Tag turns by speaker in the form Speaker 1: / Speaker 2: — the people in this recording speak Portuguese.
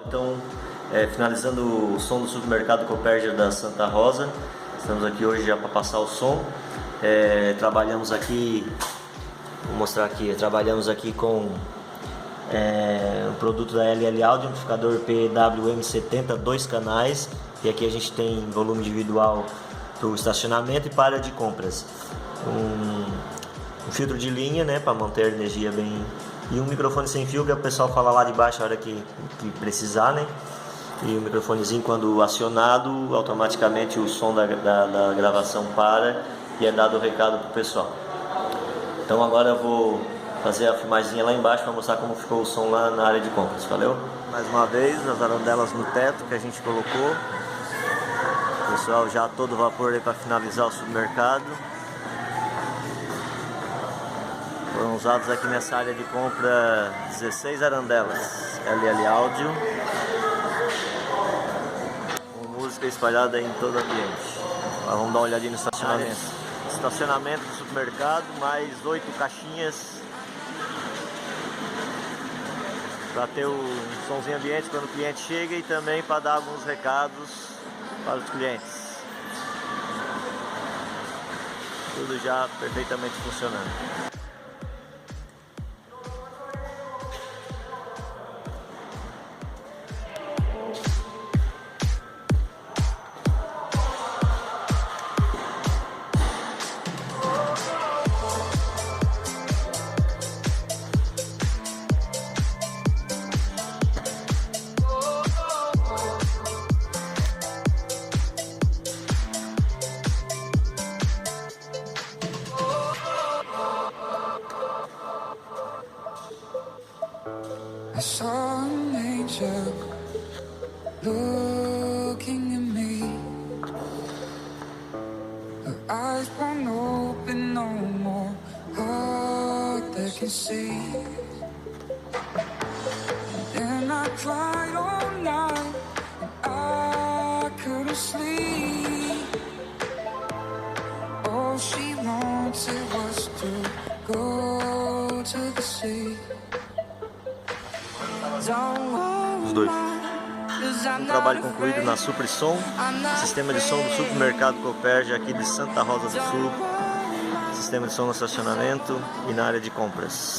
Speaker 1: Então, finalizando o som do supermercado Copérgia da Santa Rosa. Estamos aqui hoje já para passar o som. Trabalhamos aqui, vou mostrar aqui, trabalhamos aqui com um produto da LL Audio, amplificador PWM70, 2 canais, e aqui a gente tem volume individual para o estacionamento e para área de compras. Um filtro de linha, né, para manter a energia bem, e um microfone sem fio que o pessoal fala lá de baixo a hora que precisar, né? E o microfonezinho, quando acionado, automaticamente o som da gravação para e é dado o recado para o pessoal. Então agora eu vou fazer a filmaginha lá embaixo para mostrar como ficou o som lá na área de compras. Valeu? Mais uma vez, as arandelas no teto que a gente colocou. O pessoal já a todo vapor aí para finalizar o supermercado. Foram usados aqui nessa área de compra 16 arandelas LL Audio, com música espalhada em todo o ambiente. Agora vamos dar uma olhadinha no estacionamento. Estacionamento do supermercado, mais 8 caixinhas para ter um somzinho ambiente quando o cliente chega e também para dar alguns recados para os clientes. Tudo já perfeitamente funcionando.
Speaker 2: I saw an angel looking at me. Her eyes won't open no more, heart that can see. And then I cried all night and I couldn't sleep. All she wanted was to go to the sea.
Speaker 1: Os dois. Um trabalho concluído na Suprisom, sistema de som do supermercado Copérgia aqui de Santa Rosa do Sul, sistema de som no estacionamento e na área de compras.